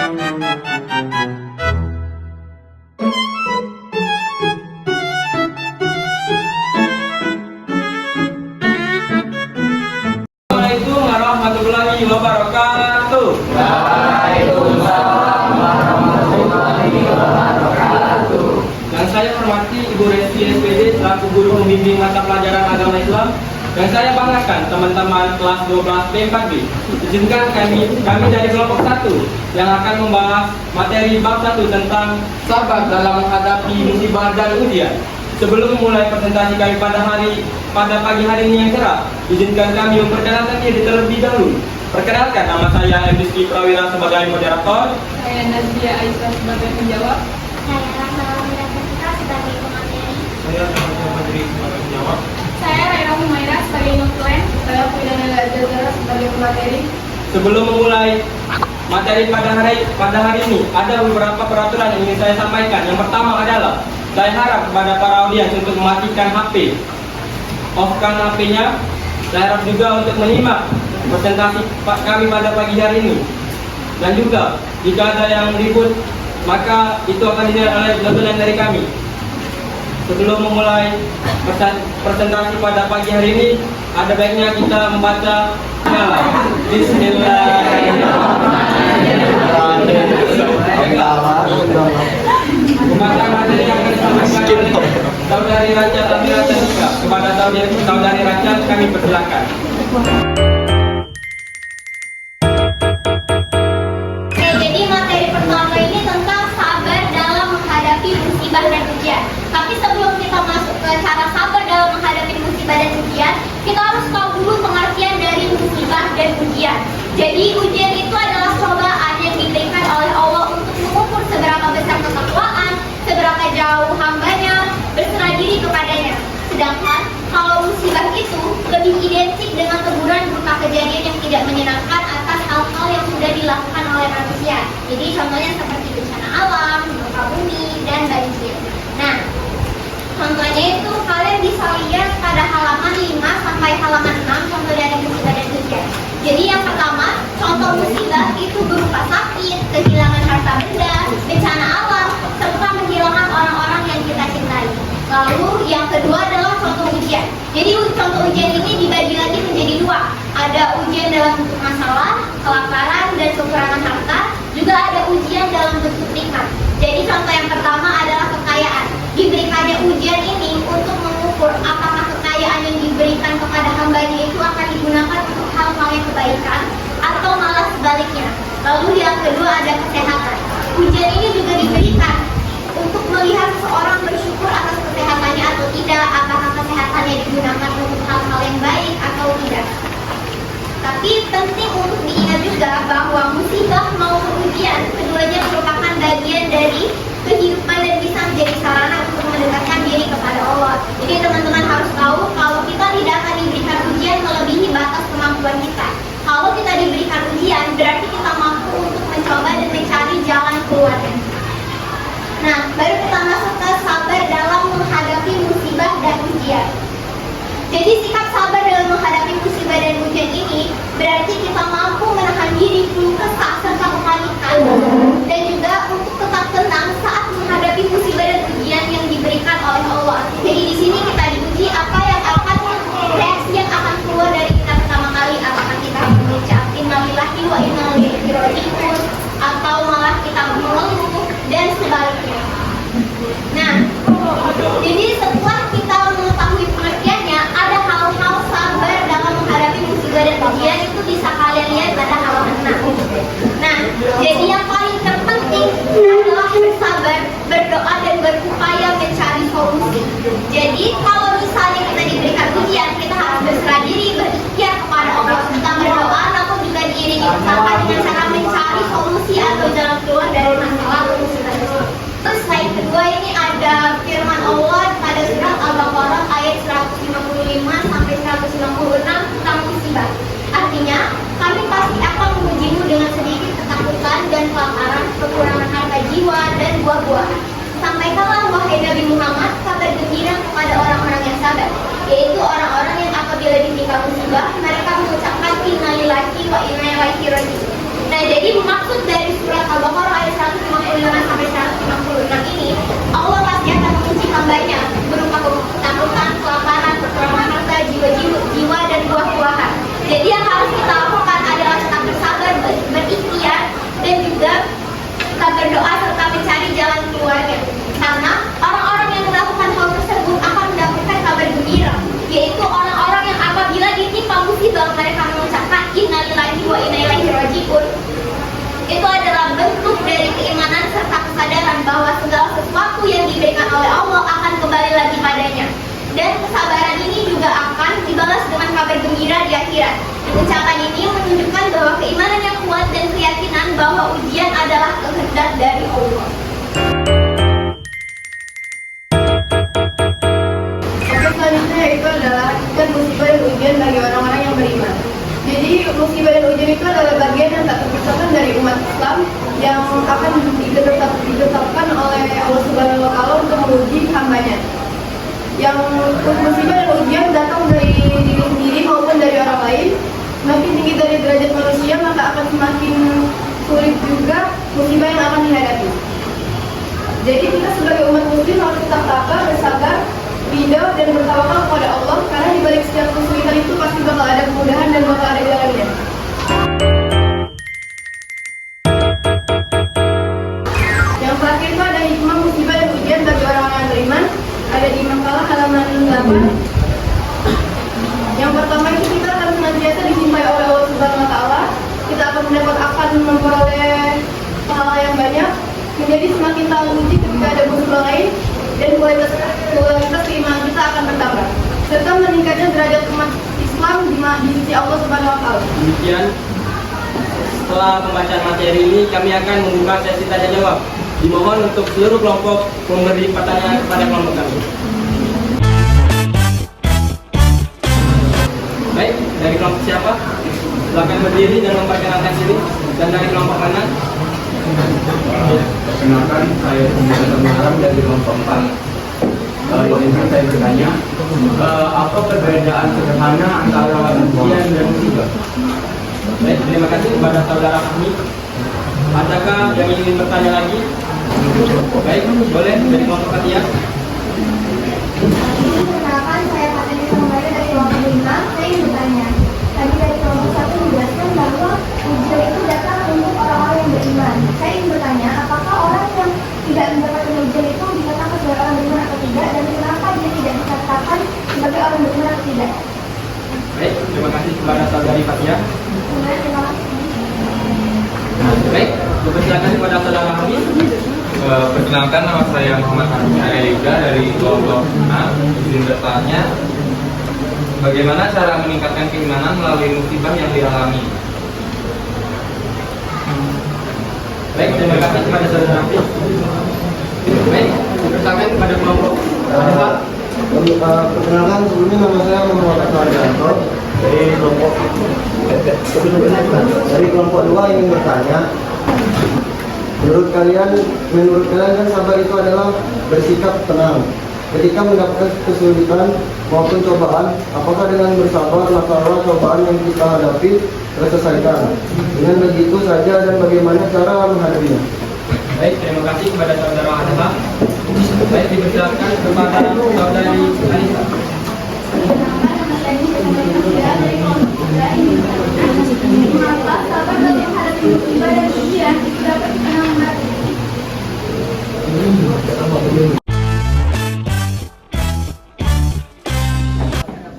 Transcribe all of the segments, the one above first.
Assalamualaikum warahmatullahi wabarakatuh. Waalaikumsalam warahmatullahi wabarakatuh. Yang saya hormati Ibu Resti SPD selaku guru pembimbing mata pelajaran agama Islam. Yang saya banggakan teman-teman kelas 12 B4B. Izinkan kami dari kelompok 1 yang akan membahas materi bab 1 tentang sabar dalam menghadapi musibah dan ujian. Sebelum memulai presentasi kami pada pagi hari ini yang cerah, izinkan kami memperkenalkan diri terlebih dahulu. Perkenalkan, nama saya Rizky Prawira sebagai moderator. Saya Nazia Aisyah sebagai penjawab. Saya Rahma Lamira sebagai pemateri. Saya Rahmat Madri sebagai penjawab. Saya Raira Humaira sebagai nuklen. Saya Pidana Zazara sebagai pemateri. Sebelum memulai materi pada hari ini, ada beberapa peraturan yang ingin saya sampaikan. Yang pertama adalah, saya harap kepada para audiens untuk mematikan HP. Off-kan HP-nya. Saya harap juga untuk menyimak presentasi kami pada pagi hari ini. Dan juga, jika ada yang ribut, maka itu akan dilihat oleh letusan dari kami. Sebelum memulai presentasi pada pagi hari ini, ada baiknya kita membaca Pembacaan materi yang akan disampaikan oleh Saudari Raja Amira Tanika. Kepada Saudari Raja kami persilakan. Jadi materi pertama ini tentang sabar dalam menghadapi musibah dan ujian. Tapi sebelum kita masuk ke cara sabar dalam menghadapi musibah dan ujian, kita harus tahu dulu pengertian dari musibah dan ujian. Jadi ujian itu adalah cobaan yang diberikan oleh Allah untuk mengukur seberapa besar ketakwaan, seberapa jauh hambanya berserah diri kepadanya. Sedangkan kalau musibah itu lebih identik dengan teguran berupa kejadian yang tidak menyenangkan atas hal-hal yang sudah dilakukan oleh manusia. Jadi contohnya seperti bencana alam, gempa bumi, dan banjir. Nah, contohnya itu kalian bisa lihat pada halaman 5 sampai halaman 6 contoh dari musibah dan ujian. Jadi yang pertama, contoh musibah itu berupa sakit, kehilangan harta benda, bencana alam, serta kehilangan orang-orang yang kita cintai. Lalu yang kedua adalah contoh ujian. Jadi contoh ujian ini dibagi lagi menjadi dua. Ada ujian dalam bentuk masalah, kelaparan, dan kekurangan harta. Juga ada ujian dalam bentuk nikmat. Jadi contoh yang pertama adalah kekayaan. Diberikannya ujian ini untuk mengukur apakah kekayaan yang diberikan kepada hambanya itu akan digunakan untuk hal-hal yang kebaikan atau malah sebaliknya. Lalu yang kedua ada kesehatan. Ujian ini juga diberikan untuk melihat seseorang bersyukur atas kesehatannya atau tidak, apakah kesehatannya digunakan untuk hal-hal yang baik atau tidak. Tapi penting untuk diingat juga bahwa musibah maupun ujian keduanya merupakan bagian dari kehidupan dan bisa menjadi sarana untuk mendekatkan diri kepada Allah. Jadi teman-teman harus tahu kalau kita tidak akan diberikan ujian melebihi batas kemampuan kita. Kalau kita diberikan ujian berarti kita mampu untuk mencoba dan mencari jalan keluarnya. Nah, baru kita masuk ke sabar dalam menghadapi musibah dan ujian. Jadi sikap sabar dalam menghadapi musibah dan ujian ini berarti kita mampu menahan diri keluh kesah serta kepanikan dan juga untuk tetap tenang saat menghadapi musibah dan ujian yang diberikan oleh Allah. Jadi di sini kita diuji apa yang akan reaksi yang akan keluar dari kita pertama kali, apakah kita mengucap innalillahi wa inna ilaihi raji'un atau malah kita mengeluh dan sebaliknya. Nah, jadi setelah kita mengetahui pengertiannya, ada hal-hal sabar dalam menghadapi musibah dan ujian itu bisa kalian lihat pada halaman 6. Nah, jadi yang paling terpenting adalah bersabar, berdoa dan berupaya mencari solusi. Jadi kalau misalnya kita diberikan ujian, kita harus berserah diri, berikhtiar kepada Allah, kita berdoa, namun juga diiringi usaha dengan cara mencari solusi atau jalan keluar dari masalah musibah tersebut. Terus slide kedua ini ada firman Allah pada surat Al-Baqarah ayat 155 sampai 156 tentang musibah. Artinya, kami pasti akan mengujimu dengan sedikit ketakutan dan kelaparan, kekurangan harta jiwa dan buah-buahan. Sampaikanlah wahai Nabi Muhammad kabar gembira kepada orang-orang yang sabar, yaitu orang-orang yang apabila ditimpa musibah mereka mengucapkan innalillahi wa inna ilaihi raji'un. Nah, jadi maksud dari surat Al-Baqarah kembali lagi padanya. Dan kesabaran ini juga akan dibalas dengan kabar gembira di akhirat. Ucapan ini menunjukkan bahwa keimanan yang kuat dan keyakinan bahwa ujian adalah kehendak dari Allah. Oke, selanjutnya itu adalah kan musibah dan ujian bagi orang-orang yang beriman. Jadi musibah dan ujian itu adalah bagian yang tak terpisahkan dari umat Islam yang akan ditetapkan oleh Allah Subhanahu wa Ta'ala untuk menguji hambanya. Yang musibah dan ujian datang dari diri sendiri maupun dari orang lain. Semakin tinggi dari derajat manusia, maka akan semakin sulit juga musibah yang akan dihadapi. Jadi kita sebagai umat muslim harus tetap tabah, bersabar, ridho dan bertawakal kepada Allah, karena di balik setiap kesulitan itu pasti bakal ada kemudahan dan bakal ada jalannya. Yang terakhir itu ada hikmah musibah dan ujian bagi orang-orang yang beriman. Ada di makalah halaman 8. Yang pertama itu kita akan senantiasa dicintai oleh Allah Subhanahu wa Ta'ala. Kita akan memperoleh pahala yang banyak, menjadi semakin teruji ketika ada musibah lain, dan kualitas keimanan kita akan bertambah, serta meningkatnya derajat umat Islam di sisi Allah Subhanahu wa Ta'ala. Demikian, setelah pembacaan materi ini, kami akan membuka sesi tanya jawab. Dimohon untuk seluruh kelompok memberi pertanyaan kepada kelompok kami. Baik, dari kelompok siapa? Silakan berdiri dan memperkenalkan diri. Dan dari kelompok mana? Perkenalkan, saya Pemuda Malam dari kelompok 4. Ini saya bertanya, apa perbedaan sederhana antara ujian dan musibah? Baik, terima kasih kepada saudara kami. Adakah yang ingin bertanya lagi? Baik, boleh dari kelompok Katia. Perkenalkan, saya Fatih Sambayo dari kelompok 5. Saya ingin bertanya, tadi dari kelompok 1 menjelaskan bahwa ujian itu datang untuk orang-orang yang beriman. Saya ingin bertanya, apakah orang yang tidak mendapatkan ujian itu dikatakan sebagai orang beriman atau tidak, dan kenapa dia tidak dikatakan sebagai orang beriman atau tidak? Baik, terima kasih kepada saudari Fatia. Terima kasih. Baik, dipersilakan kepada saudara Hamid. Perkenalkan, nama saya Muhammad Hamid Yuda dari kelompok 6. Izin bertanya, bagaimana cara meningkatkan keimanan melalui musibah yang dialami? Baik, terima kasih kepada saudara Hamid. Baik, dipersilakan kepada kelompok Pak. Perkenalkan, sebelumnya nama saya Muhammad Harjanto dari kelompok 2 ingin bertanya, menurut kalian kan sabar itu adalah bersikap tenang ketika mendapatkan kesulitan maupun cobaan. Apakah dengan bersabar masalah cobaan yang kita hadapi terselesaikan? Dengan begitu saja, dan bagaimana cara menghadapinya? Baik, terima kasih kepada saudara Adha. Baik, dipersilakan kepada saudari Alisa. Mengapa sabar dalam menghadapi musibah dan ujian itu dapat dikenal?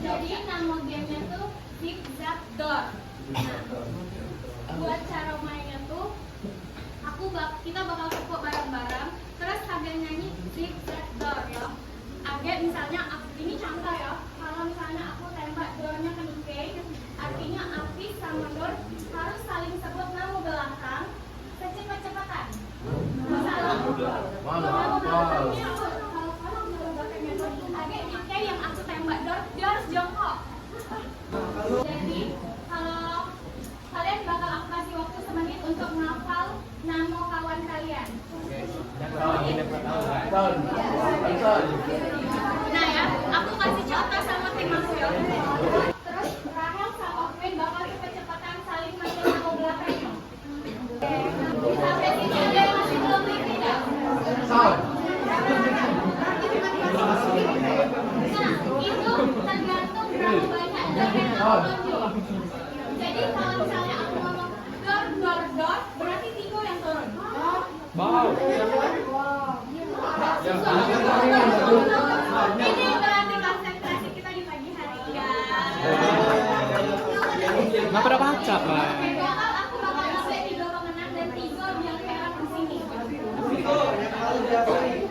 Jadi nama gamenya tuh Zigzag Door. Nah, buat cara mainnya tuh kita bakal tepuk bareng-bareng, terus agak nyanyi Zigzag Door ya. Agak misalnya ini contoh ya, kalau misalnya aku tembak doornya ke Nike, artinya api sama door harus saling sebut nama belakang secepat-cepatan. Misalnya nama belakangnya kalau nama belakangnya door agak Nike yang aku tembak door, dia harus jongkok. Jadi kalau kalian bakal aku kasih waktu semenit untuk menghafal nama kawan kalian. Nah ya, aku kasih contoh sama tim aku ya. Terus Rahel sama Queen bakal cepet-cepetan saling manggil nama belakangnya. Sampai sini ada yang masih belum ngerti nggak? Nah, itu tergantung berapa banyak door yang aku tunjuk. Jadi kalau misalnya aku ngomong door, berarti Tiko yang turun. Wow. Ini berarti konsentrasi kita di pagi hari ya. Nggak pada baca, Pak. Aku bakal isi 3 pemenang dan 3 yang perak di sini.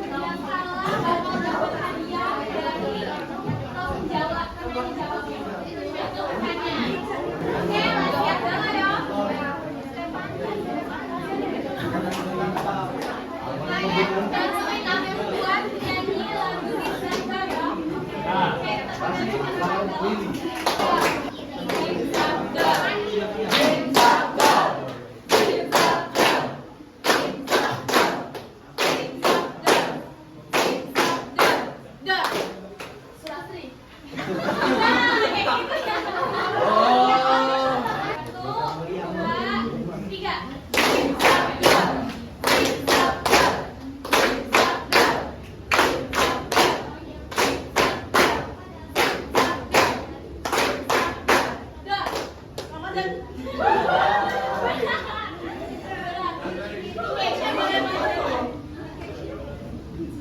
Yang salah bakal dapat hadiah kami membuat nyanyi lagu Sabda ya. Oke, Surasri. Nah, kayak gitu ya. Satu, dua, tiga.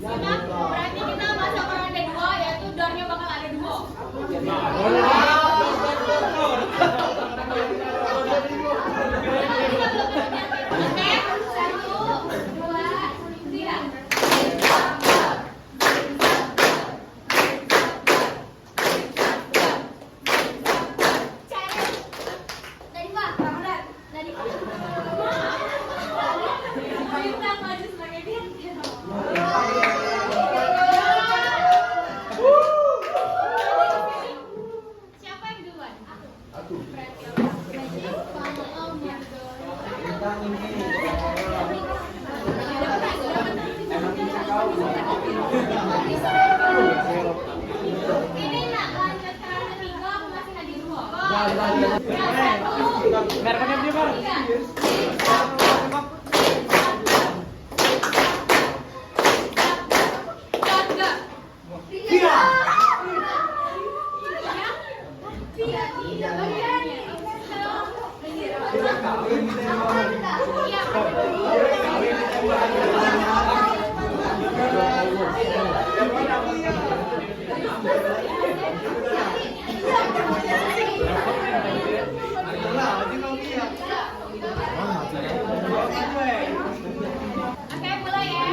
Berarti kita masuk ronde 2, yaitu dornya bakal ada 2. Oke, 1, 2, 3. Dari Pak, Ramadan. Dari Pak. Kita maju sebagai dia. Siapa yang duluan? Aku. Berarti ini nak lanjut ke round ketiga, aku masih ada dua. Oke, mulai ya.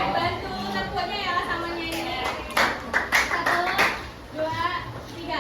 Bantu temponya ya sama nyanyi. 1, 2, 3.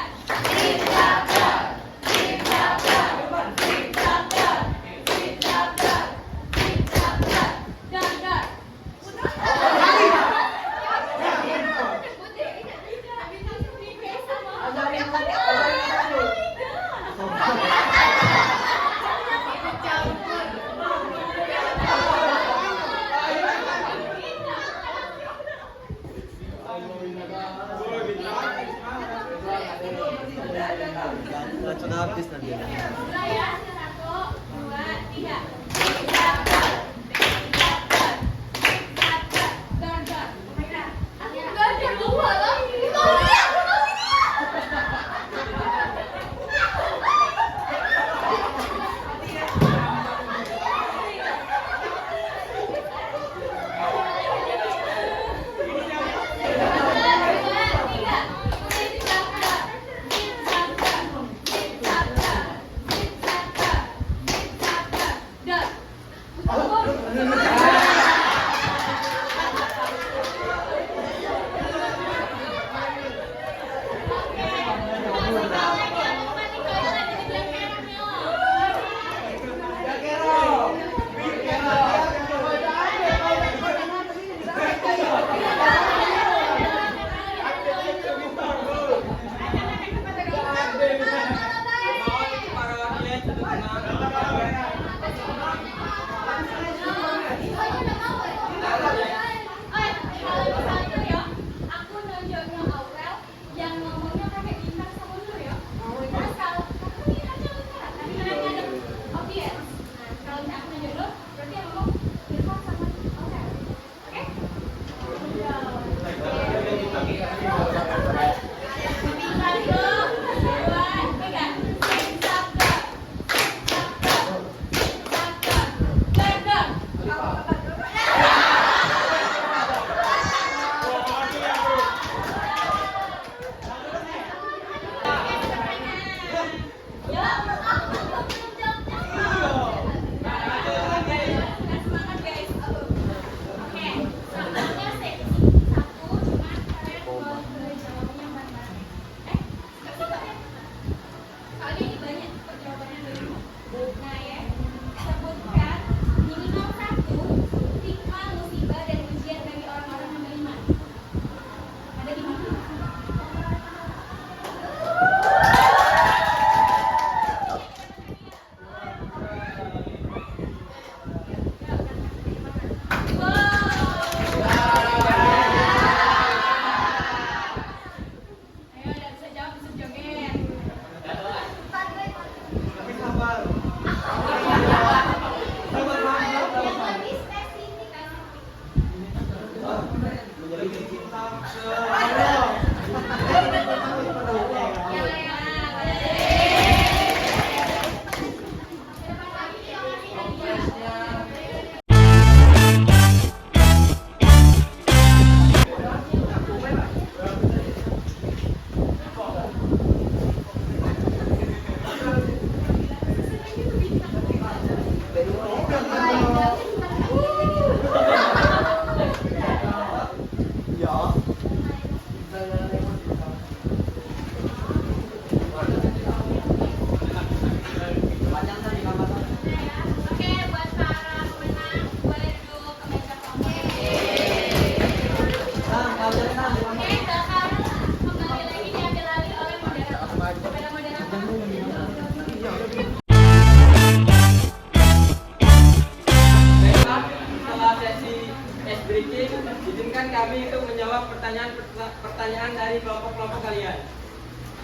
izinkan kami untuk menjawab pertanyaan dari kelompok-kelompok kalian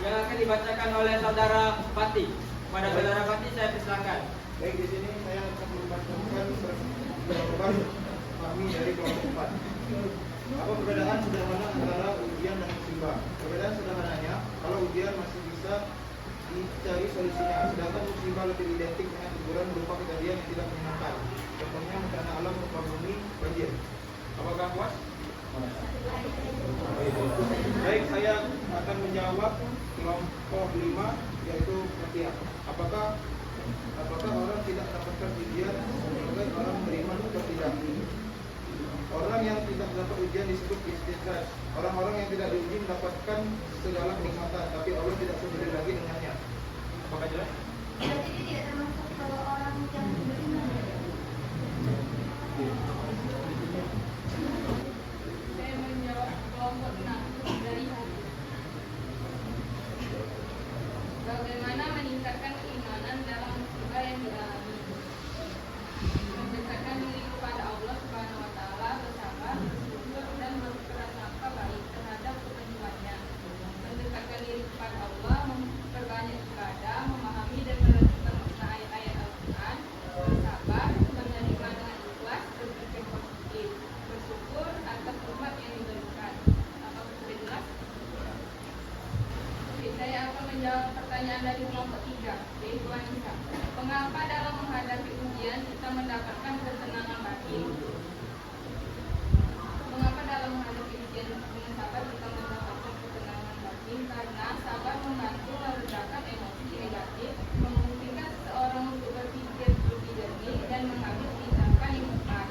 yang akan dibacakan oleh saudara Fatih. Pada saudara Fatih saya persilakan. Baik, di sini saya akan membacakan jawaban kami dari kelompok 4. Apa perbedaan sederhana antara ujian dan musibah? Perbedaan sederhananya, kalau ujian masih bisa dicari solusinya, sedangkan musibah lebih identik dengan teguran berupa kejadian yang tidak menyenangkan. Contohnya bencana alam gempa bumi, banjir. Apakah puas? Baik, saya akan menjawab kelompok 5, yaitu Fatia. Apakah orang tidak mendapatkan ujian sebagai orang beriman atau tidak? Orang yang tidak dapat ujian disebut istidraj. Orang-orang yang tidak diuji mendapatkan segala kenikmatan, tapi Allah tidak peduli lagi dengannya. Apakah jelas? Berarti dia tidak termasuk kalau orang yang beriman. Saya menjawab kelompok 6 dari hati. Bagaimana meningkatkan keimanan dalam musibah yang dialami? Mendekatkan diri kepada Allah Subhanahu wa Ta'ala, bersabar, bersyukur, dan berprasangka baik terhadap ketentuannya. Mendekatkan diri kepada Allah, memperbanyak ibadah, memahami dan merenungkan makna ayat-ayat Al-Quran, bersabar, menerima dengan ikhlas, berpikir positif, bersyukur atas nikmat yang diberikan. Apakah sudah jelas? Oke, saya akan menjawab pertanyaan dari kelompok 3, yaitu Anissa. Mengapa dalam menghadapi ujian kita mendapatkan ketenangan batin? Mengapa dalam menghadapi ujian dengan sabar kita mendapatkan ketenangan batin? Karena sabar membantu meredakan emosi negatif, memungkinkan seseorang untuk berpikir lebih jernih dan mengambil tindakan yang tepat.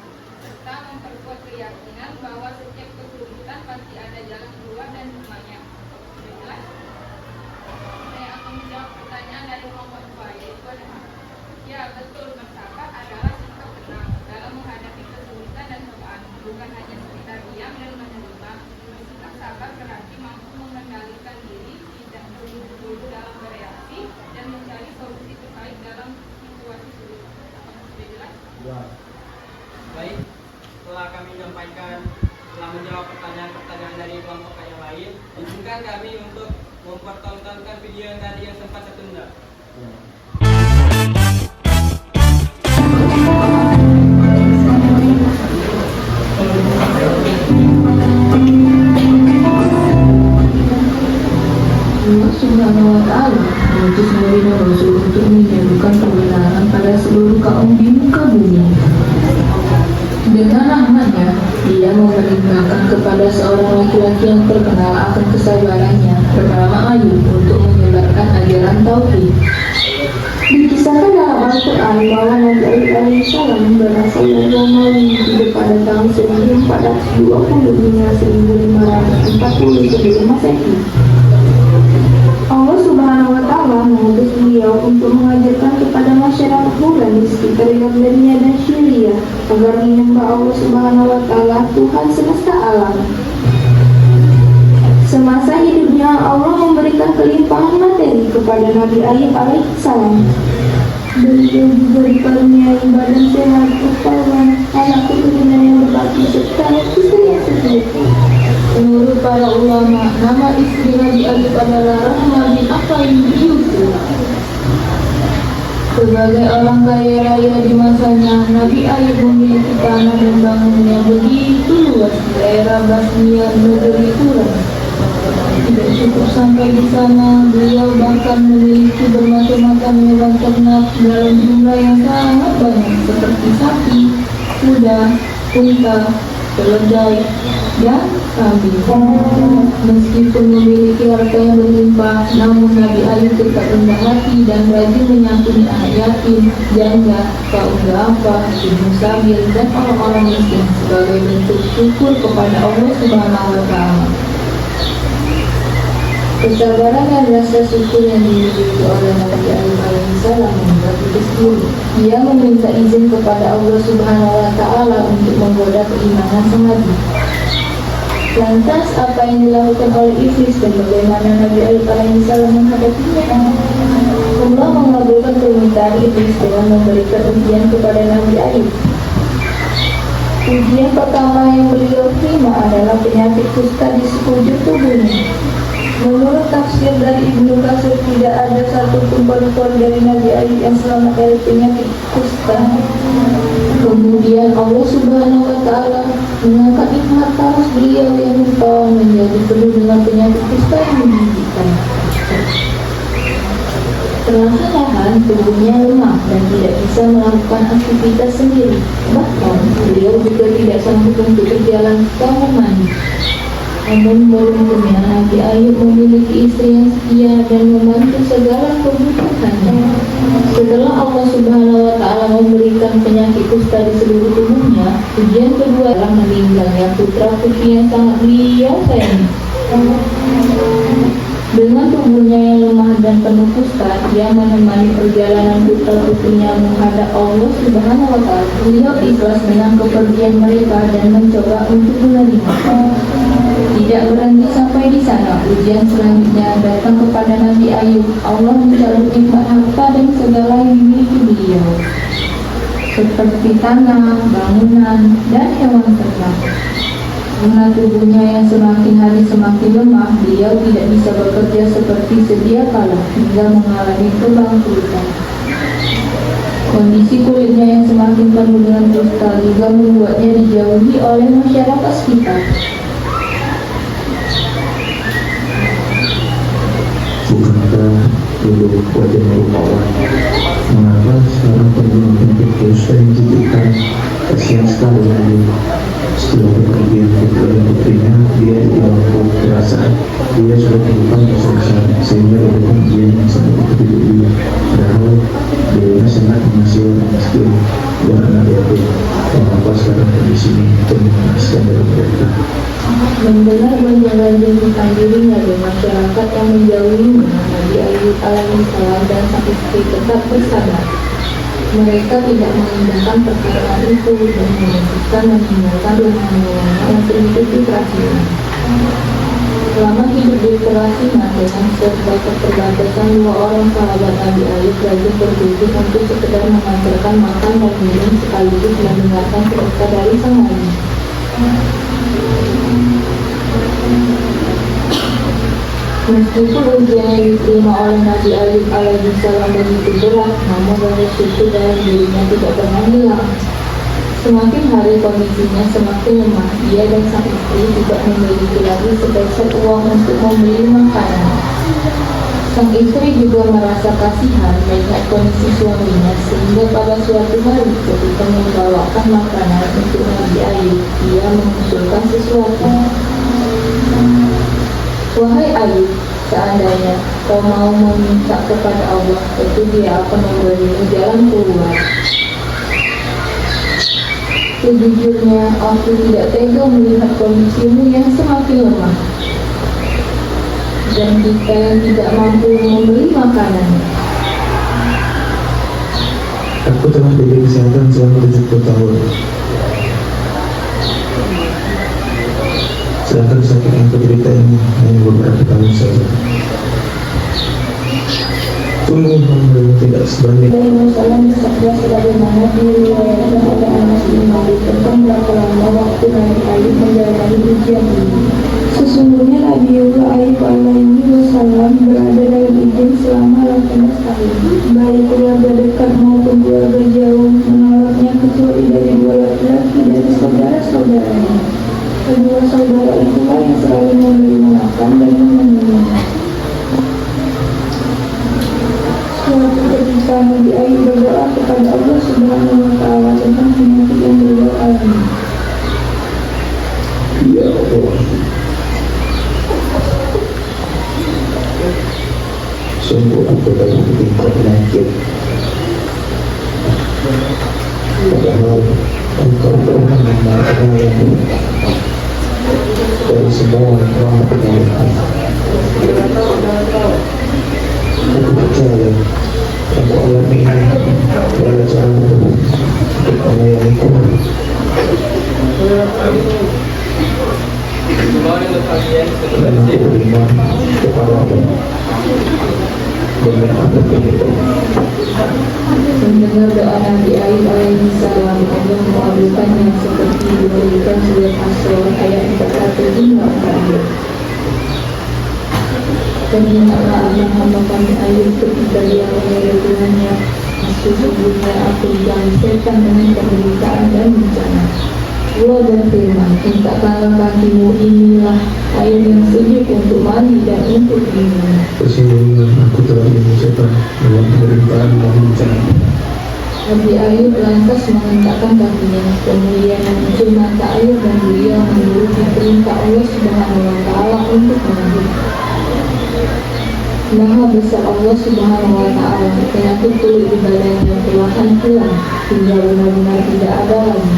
bukan hanya sekedar diam dan menerima. Bersikap sabar berarti mampu mengendalikan diri, tidak terburu-buru dalam bereaksi, dan mencari solusi terbaik dalam situasi sulit. Apakah sudah jelas? Ya. Baik, setelah kami menyampaikan, setelah menjawab pertanyaan-pertanyaan dari kelompok yang lain, izinkan kami untuk mempertontonkan video yang tadi yang sempat tertunda. Allah Subhanahu wa Ta'ala mengutus Nabi dan Rasul untuk menyerukan kebenaran pada seluruh kaum di muka bumi. Dengan rahmatnya, Dia memerintahkan kepada seorang laki-laki yang terkenal akan kesabarannya bernama Ayub untuk menyebarkan ajaran tauhid. Dikisahkan dalam Al-Quran bahwa Nabi Ayub alaihissalam berasal dari Romawi pada tahun 1420 hingga 1540 sebelum Masehi. Allah Subhanahu wa Ta'ala mengutus beliau untuk mengajarkan kepada masyarakat bulan di sekitar Yordania dan Syria agar menyembah Allah Subhanahu wa Ta'ala, Tuhan semesta alam. Semasa hidupnya Allah memberikan kelimpahan materi kepada Nabi Ayub alaihissalam. Beliau juga dikaruniai badan sehat, kepala, anak keturunan yang berbakti serta istri yang setia. Menurut para ulama, nama istri Nabi Ayub adalah Rahmah bin Affan bin Yusuf. Sebagai orang kaya raya di masanya, Nabi Ayub memiliki tanah dan bangunan yang begitu luas di daerah Basnia, negeri Turan. Tidak cukup sampai di sana, beliau bahkan memiliki bermacam-macam hewan ternak dalam jumlah yang sangat banyak seperti sapi, kuda, unta, keledai, dan kambing. Meskipun memiliki harta yang berlimpah, namun Nabi Ayub tetap rendah hati dan rajin menyantuni anak yatim, janda, kaum duafa, ibu sabil, dan orang-orang miskin sebagai bentuk syukur kepada Allah Subhanahu wa Ta'ala. Kesabaran dan rasa syukur yang dimiliki oleh Nabi Ayub alaihissalam membagi sendiri. Ia meminta izin kepada Allah Subhanahu wa Ta'ala untuk menggoda keimanan sang nabi. Lantas apa yang dilakukan oleh iblis dan bagaimana Nabi Ayub alaihissalam menghadapinya? Allah mengabulkan permintaan iblis dengan memberikan ujian kepada Nabi Ayub. Ujian pertama yang beliau terima adalah penyakit kusta di sekujur tubuhnya. Menurut tafsir dari Ibnu Katsir, tidak ada satupun perempuan dari Nabi Ayub yang selamat dari penyakit kusta. Kemudian Allah Subhanahu wa Ta'ala mengangkat nikmat paras beliau yang lupa menjadi penuh dengan penyakit kusta yang menjijikkan. Perlahan-lahan tubuhnya lemah dan tidak bisa melakukan aktivitas sendiri. Bahkan beliau juga tidak sanggup untuk berjalan ke kamar mandi. Namun beruntungnya Nabi Ayub memiliki istri yang setia dan membantu segala kebutuhannya. Setelah Allah Subhanahu wa Ta'ala memberikan penyakit kusta di seluruh tubuhnya, ujian kedua adalah meninggalnya putra putri yang sangat beliau sayangi. Dengan tubuhnya yang lemah dan penuh kusta, dia menemani perjalanan putra putrinya menghadap Allah Subhanahu wa Ta'ala. Beliau ikhlas dengan kepergian mereka dan mencoba untuk menerima. Tidak berhenti sampai di sana, ujian selanjutnya datang kepada Nabi Ayub. Allah mencabut nikmat harta dan segala yang dimiliki beliau, seperti tanah, bangunan, dan hewan ternak. Karena tubuhnya yang semakin hari semakin lemah, beliau tidak bisa bekerja seperti sedia kala hingga mengalami kebangkrutan. Kondisi kulitnya yang semakin penuh dengan kusta juga membuatnya dijauhi oleh masyarakat sekitar. Bukankah duduk wajah rupawan? Mengapa seorang penyakit kusta yang diberikan? Kasihan sekali Nabi. Setelah kepergian putra dan putrinya, dia tidak mampu perasaan. Dia sudah terlupa bersiksa sehingga ada ujian yang sangat begitu dia. Padahal dia sangat mengasihi orang miskin dan anak yatim. Mengapa sekarang di sini untuk mengenaskan dari mereka? Mendengar banyak tentang dirinya dan masyarakat yang menjauhinya, Nabi Ayub alaihissalam dan sang istri tetap bersabar. Mereka tidak mengindahkan perkara itu dan melanjutkan dan meninggalkan rumah-rumahnya untuk mengikuti peraturan. Selama hidup di Palestina dengan serba keterbatasan, dua orang sahabat Nabi Ayub rajin berkunjung untuk sekedar mengantarkan makan dan minum sekaligus mendengarkan cerita dari sang nabi. Meskipun ujian yang diterima oleh Nabi Ayub alaihissalam begitu berat, namun rasa syukur dalam dirinya tidak pernah hilang. Semakin hari kondisinya semakin lemah, dia dan sang istri tidak memiliki lagi sepeser uang untuk membeli makanan. Sang istri juga merasa kasihan melihat kondisi suaminya, sehingga pada suatu hari ketika membawakan makanan untuk Nabi Ayub, dia mengusulkan sesuatu. Wahai Ayub, seandainya kau mau meminta kepada Allah, tentu Dia akan memberimu jalan keluar. Sejujurnya, aku tidak tega melihat kondisimu yang semakin lemah dan kita yang tidak mampu membeli makanan. Aku telah diberi kesehatan selama 70 tahun. Sedangkan sakit yang kuderita ini hanya beberapa tahun saja. Sungguh hamba tidak sebanding. Salam bersabda sebagaimana diriwayatkan oleh Anas bin Malik tentang berapa lama waktu Nabi Ayub menjalani ujian ini. Sesungguhnya Nabi Ayub alaihi wasallam berada dalam ujian selama 18 tahun. Baik keluarga dekat maupun keluarga jauh menolaknya kecuali dari dua laki-laki dari saudara-saudaranya. Kedua saudara itulah yang selalu memberi makan dan meminumnya. Suatu ketika Nabi Ayub berdoa kepada Allah Subhanahu wa Ta'ala tentang penyakit yang beliau alami. Ya Allah, sungguh aku telah ditimpa penyakit. Padahal Engkau pernah memaafkan dari semua orang penyakit. Aku percaya aku alami ini adalah cara untuk melayaniku. Dan aku beriman kepadamu dengan apa itu. Mendengar doa Nabi Ayub alaihissalam, Allah mengabulkannya seperti diberikan surat As-Surah ayat 41 hingga 44. Dan ingatlah hamba kami Ayub ketika dia menyeru Tuhannya, sesungguhnya aku digantikan dengan penderitaan dan bencana. Allah berfirman, mintakanlah kakimu, inilah air yang sejuk untuk mandi dan untuk minum. Sesungguhnya aku telah dimusnahkan dalam penderitaan dan bencana. Nabi Ayub lantas menghentakkan kakinya, kemudian muncul mata air dan beliau menuruti perintah Allah Subhanahu wa Ta'ala untuk mandi. Maha besar Allah Subhanahu wa Ta'ala, penyakit kulit di badannya perlahan hilang hingga benar-benar tidak ada lagi.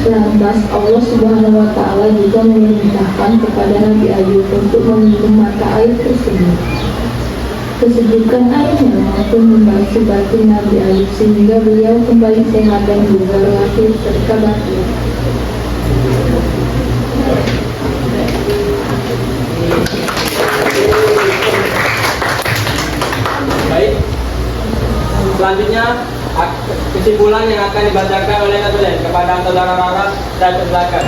Lantas Allah Subhanahu wa Ta'ala juga memerintahkan kepada Nabi Ayub untuk meminum mata air tersebut. Kesejukan airnya maupun membasuh batin Nabi Ayub sehingga beliau kembali sehat dan bugar lahir serta batin. Baik, selanjutnya kesimpulan yang akan dibacakan oleh Katulen kepada saudara Rara dan silakan.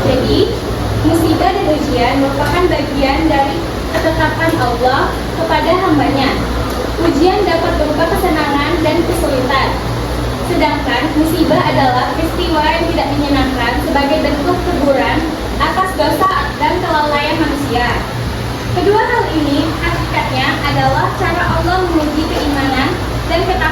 Jadi, musibah dan ujian merupakan bagian dari ketetapan Allah kepada hambanya. Ujian dapat berupa kesenangan dan kesulitan. Sedangkan musibah adalah peristiwa yang tidak menyenangkan sebagai bentuk teguran atas dosa dan kelalaian manusia. Kedua hal ini hakikatnya adalah cara Allah menguji keimanan dan ketakwaan